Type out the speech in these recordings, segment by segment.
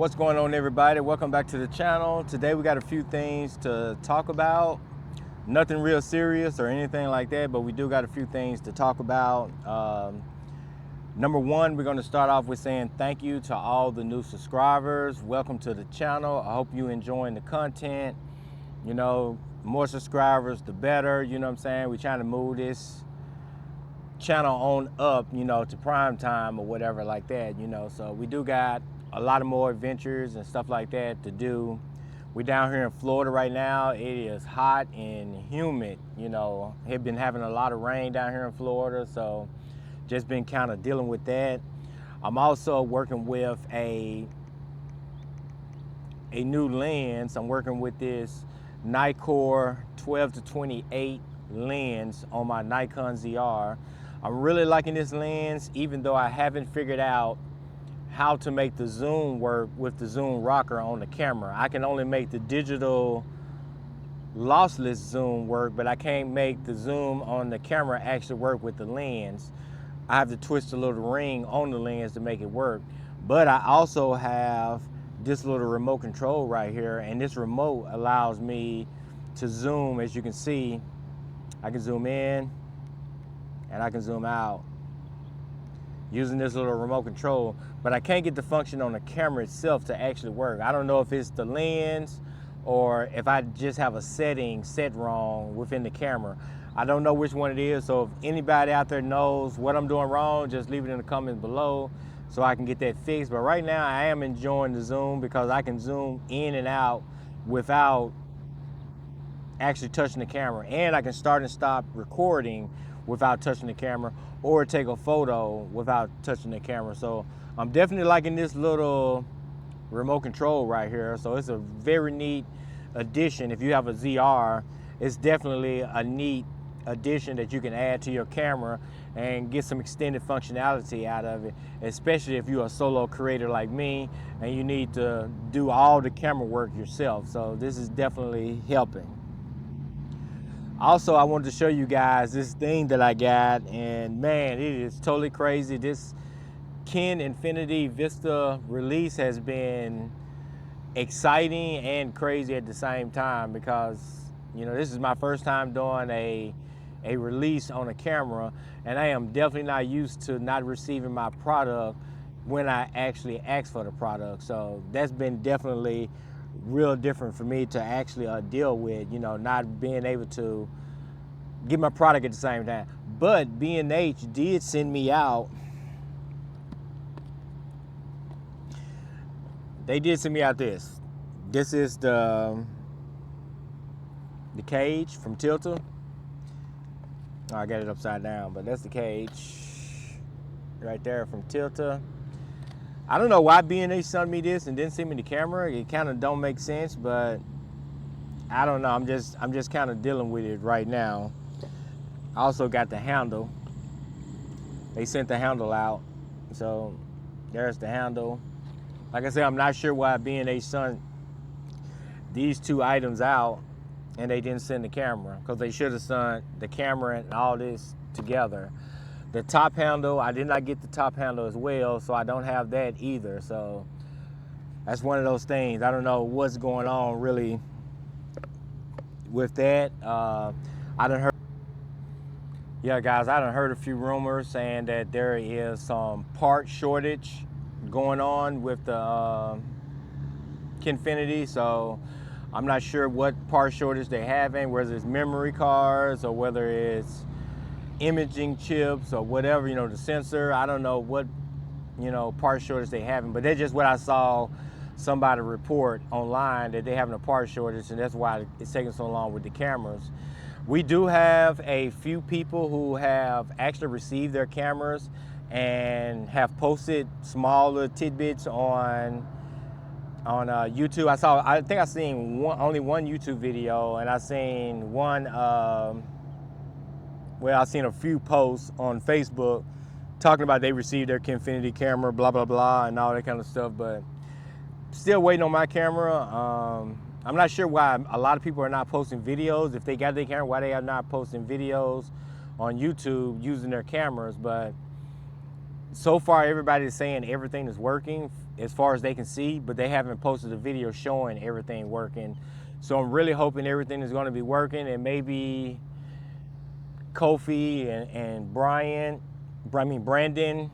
What's going on, everybody? Welcome back to the channel. Today we got a few things to talk about. Nothing real serious or anything like that, but we do got a few things to talk about. Number one, we're going to start off with saying thank you to all the new subscribers. Welcome to the channel. I hope you enjoying the content. You know, more subscribers, the better. You know what I'm saying? We're trying to move this channel on up, you know, to prime time or whatever like that, you know. So we do got a lot of more adventures and stuff like that to do. We're down here in Florida right now. It is hot and humid, you know. Have been having a lot of rain down here in Florida, so just been kind of dealing with that. I'm also working with a new lens. I'm working with this Nikon 12 to 28 lens on my Nikon ZR. I'm really liking this lens, even though I haven't figured out how to make the zoom work with the zoom rocker on the camera. I can only make the digital lossless zoom work, but I can't make the zoom on the camera actually work with the lens. I have to twist a little ring on the lens to make it work. But I also have this little remote control right here, and this remote allows me to zoom. As you can see, I can zoom in and I can zoom out using this little remote control, but I can't get the function on the camera itself to actually work. I don't know if it's the lens or if I just have a setting set wrong within the camera. I don't know which one it is, so if anybody out there knows what I'm doing wrong, just leave it in the comments below so I can get that fixed. But right now I am enjoying the zoom because I can zoom in and out without actually touching the camera, and I can start and stop recording without touching the camera, or take a photo without touching the camera. So I'm definitely liking this little remote control right here. So it's a very neat addition. If you have a ZR, it's definitely a neat addition that you can add to your camera and get some extended functionality out of it, especially if you're a solo creator like me and you need to do all the camera work yourself. So this is definitely helping. Also, I wanted to show you guys this thing that I got, and man, it is totally crazy. This Kinfinity Vista release has been exciting and crazy at the same time because, you know, this is my first time doing a release on a camera, and I am definitely not used to not receiving my product when I actually ask for the product. So that's been definitely real different for me to actually deal with, you know, not being able to get my product at the same time. But B&H did send me out, they did send me out this. This is the cage from Tilta. Oh, I got it upside down, but that's the cage right there from Tilta. I don't know why B&H sent me this and didn't send me the camera. It kind of don't make sense, but I don't know. I'm just kind of dealing with it right now. I also got the handle. They sent the handle out, so there's the handle. Like I said, I'm not sure why B&H sent these two items out and they didn't send the camera, because they should have sent the camera and all this together. The top handle, I did not get the top handle as well, so I don't have that either. So that's one of those things. I don't know what's going on really with that. I done heard, yeah guys, I done heard a few rumors saying that there is some part shortage going on with the Kinfinity. So I'm not sure what part shortage they're having, whether it's memory cards or whether it's imaging chips or whatever, you know, the sensor. I don't know what, you know, part shortage they having, but that's just what I saw somebody report online, that they having a part shortage, and that's why it's taking so long with the cameras. We do have a few people who have actually received their cameras and have posted smaller tidbits on YouTube. I think I seen only one YouTube video, and I seen one well, I've seen a few posts on Facebook talking about they received their Kinfinity camera, blah, blah, blah, and all that kind of stuff, but still waiting on my camera. I'm not sure why a lot of people are not posting videos. If they got their camera, why they are not posting videos on YouTube using their cameras. But so far, everybody is saying everything is working as far as they can see, but they haven't posted a video showing everything working. So I'm really hoping everything is going to be working, and maybe Kofi and Brandon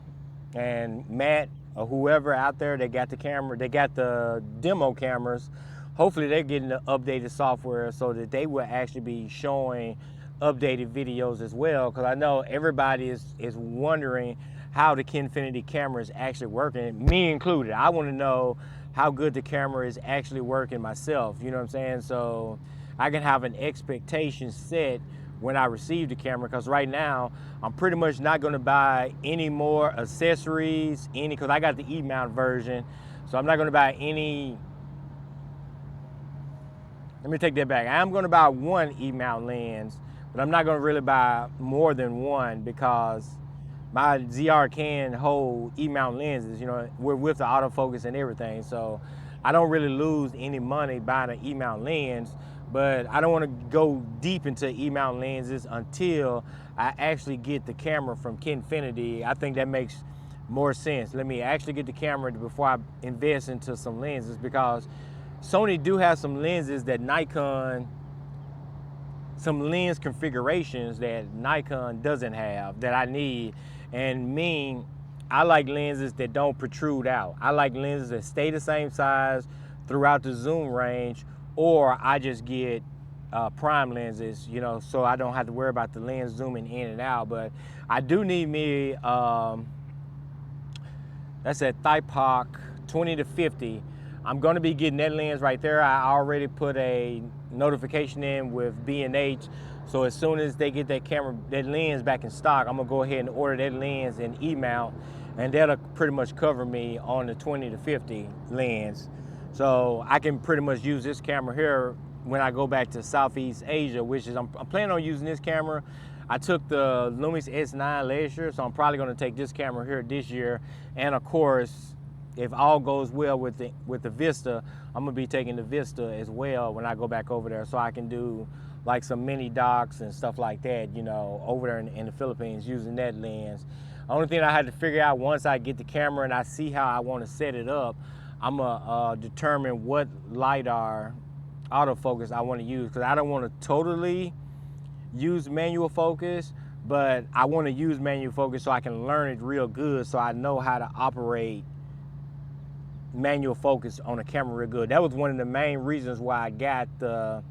and Matt or whoever out there that got the camera, they got the demo cameras. Hopefully they're getting the updated software so that they will actually be showing updated videos as well, because I know everybody is wondering how the Kinfinity camera is actually working, me included. I want to know how good the camera is actually working myself, you know what I'm saying? So I can have an expectation set when I receive the camera, because right now I'm pretty much not going to buy any more accessories, because I got the E-mount version, so I'm not going to buy any. Let me take that back. I am going to buy one E-mount lens, but I'm not going to really buy more than one, because my ZR can hold E-mount lenses, you know, with the autofocus and everything. So I don't really lose any money buying an E-mount lens, but I don't want to go deep into E-mount lenses until I actually get the camera from Kinfinity. I think that makes more sense. Let me actually get the camera before I invest into some lenses, because Sony do have some lenses that Nikon, some lens configurations that Nikon doesn't have that I need. And me, I like lenses that don't protrude out. I like lenses that stay the same size throughout the zoom range, or I just get prime lenses, you know, so I don't have to worry about the lens zooming in and out. But I do need me, that's that Thighpark 20-50. I'm going to be getting that lens right there. I already put a notification in with B&H, so as soon as they get that camera, that lens back in stock, I'm going to go ahead and order that lens in E-mount, and that'll pretty much cover me on the 20-50 lens. So I can pretty much use this camera here when I go back to Southeast Asia, which is, I'm planning on using this camera. I took the Lumix S9 last year, so I'm probably going to take this camera here this year. And of course, if all goes well with the Vista, I'm gonna be taking the Vista as well when I go back over there, so I can do like some mini docs and stuff like that, you know, over there in the Philippines using that lens. The only thing I had to figure out once I get the camera and I see how I want to set it up, I'm gonna determine what LiDAR autofocus I want to use, because I don't want to totally use manual focus, but I want to use manual focus so I can learn it real good, so I know how to operate manual focus on a camera real good. That was one of the main reasons why I got the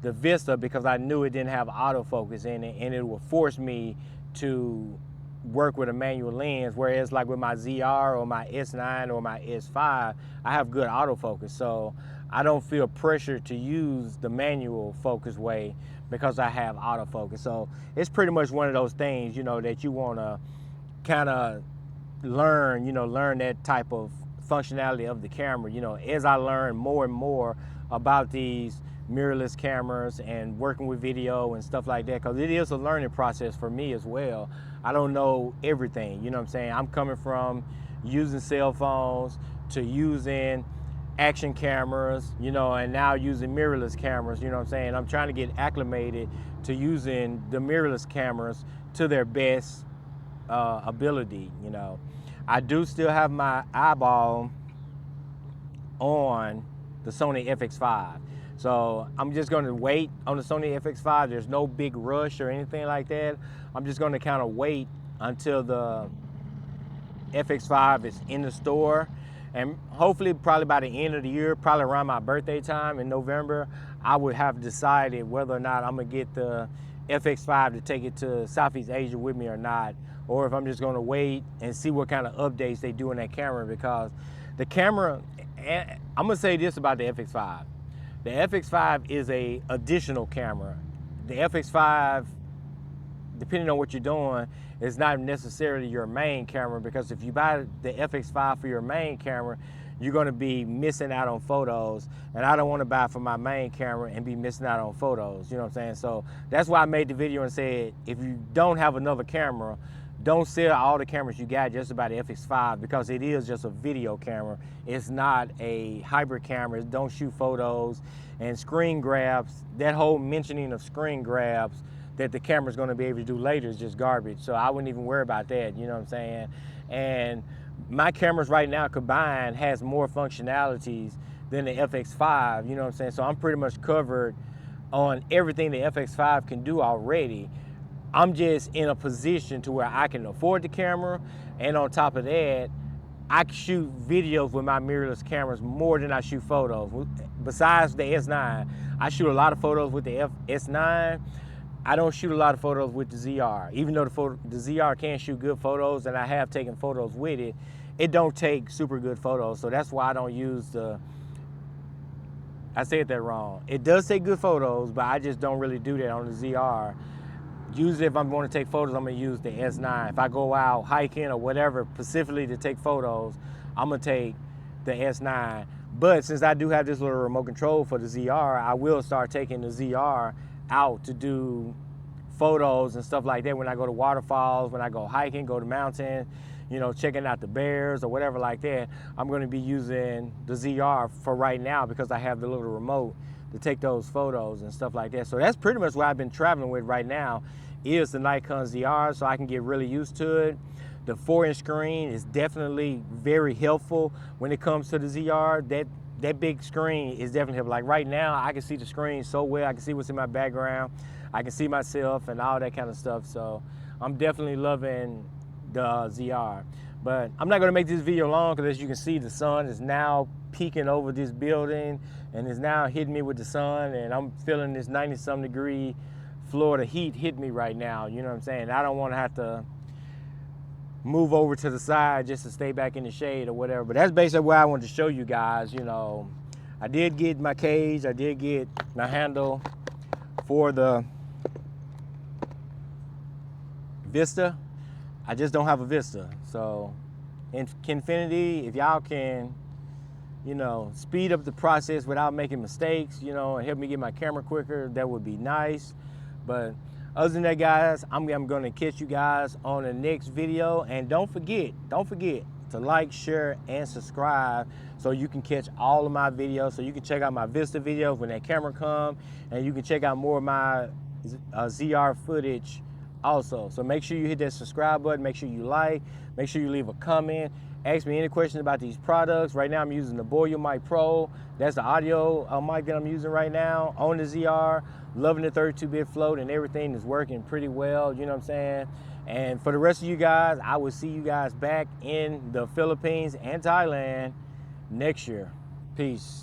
Vista, because I knew it didn't have autofocus in it, and it would force me to work with a manual lens, whereas like with my ZR or my S9 or my S5, I have good autofocus, so I don't feel pressure to use the manual focus way because I have autofocus. So it's pretty much one of those things, you know, that you want to kind of learn, you know, learn that type of functionality of the camera, you know, as I learn more and more about these mirrorless cameras and working with video and stuff like that, because it is a learning process for me as well. I don't know everything, you know what I'm saying? I'm coming from using cell phones to using action cameras, you know, and now using mirrorless cameras, you know what I'm saying? I'm trying to get acclimated to using the mirrorless cameras to their best ability, you know. I do still have my eyeball on the Sony FX5. So I'm just going to wait on the Sony FX5. There's no big rush or anything like that. I'm just going to kind of wait until the FX5 is in the store. And hopefully probably by the end of the year, probably around my birthday time in November, I would have decided whether or not I'm going to get the FX5 to take it to Southeast Asia with me or not, or if I'm just going to wait and see what kind of updates they do in that camera. Because the camera, I'm going to say this about the FX5. The FX5 is a additional camera. The FX5, depending on what you're doing, is not necessarily your main camera, because if you buy the FX5 for your main camera, you're going to be missing out on photos, and I don't want to buy for my main camera and be missing out on photos, you know what I'm saying? So that's why I made the video and said, if you don't have another camera, don't sell all the cameras you got just about the FX5, because it is just a video camera. It's not a hybrid camera. It don't shoot photos and screen grabs. That whole mentioning of screen grabs that the camera's going to be able to do later is just garbage. So I wouldn't even worry about that, you know what I'm saying? And my cameras right now combined has more functionalities than the FX5, you know what I'm saying? So I'm pretty much covered on everything the FX5 can do already. I'm just in a position to where I can afford the camera, and on top of that, I can shoot videos with my mirrorless cameras more than I shoot photos. Besides the S9, I shoot a lot of photos with the S9. I don't shoot a lot of photos with the ZR. Even though the ZR can shoot good photos, and I have taken photos with it, it don't take super good photos. So that's why I don't use I said that wrong. It does take good photos, but I just don't really do that on the ZR. Usually if I'm going to take photos, I'm going to use the S9. If I go out hiking or whatever, specifically to take photos, I'm going to take the S9. But since I do have this little remote control for the ZR, I will start taking the ZR out to do photos and stuff like that when I go to waterfalls, when I go hiking, go to mountains, you know, checking out the bears or whatever like that. I'm going to be using the ZR for right now because I have the little remote to take those photos and stuff like that. So that's pretty much what I've been traveling with right now is the Nikon ZR, so I can get really used to it. The 4-inch screen is definitely very helpful when it comes to the ZR. That big screen is definitely helpful. Like right now, I can see the screen so well. I can see what's in my background. I can see myself and all that kind of stuff. So I'm definitely loving the ZR. But I'm not gonna make this video long because as you can see, the sun is now peeking over this building and is now hitting me with the sun, and I'm feeling this 90-some degree Florida heat hit me right now, you know what I'm saying? I don't wanna have to move over to the side just to stay back in the shade or whatever. But that's basically what I wanted to show you guys, you know. I did get my cage, I did get my handle for the Vista. I just don't have a Vista. So in Kinfinity, if y'all can, you know, speed up the process without making mistakes, you know, and help me get my camera quicker, that would be nice. But other than that, guys, I'm going to catch you guys on the next video. And don't forget to like, share, and subscribe so you can catch all of my videos. So you can check out my Vista videos when that camera comes, and you can check out more of my ZR footage also. So make sure you hit that subscribe button, make sure you like, make sure you leave a comment, ask me any questions about these products. Right now I'm using the Boya Mic Pro. That's the audio mic that I'm using right now on the ZR. Loving the 32-bit float, and everything is working pretty well, you know what I'm saying? And for the rest of you guys, I will see you guys back in the Philippines and Thailand next year. Peace.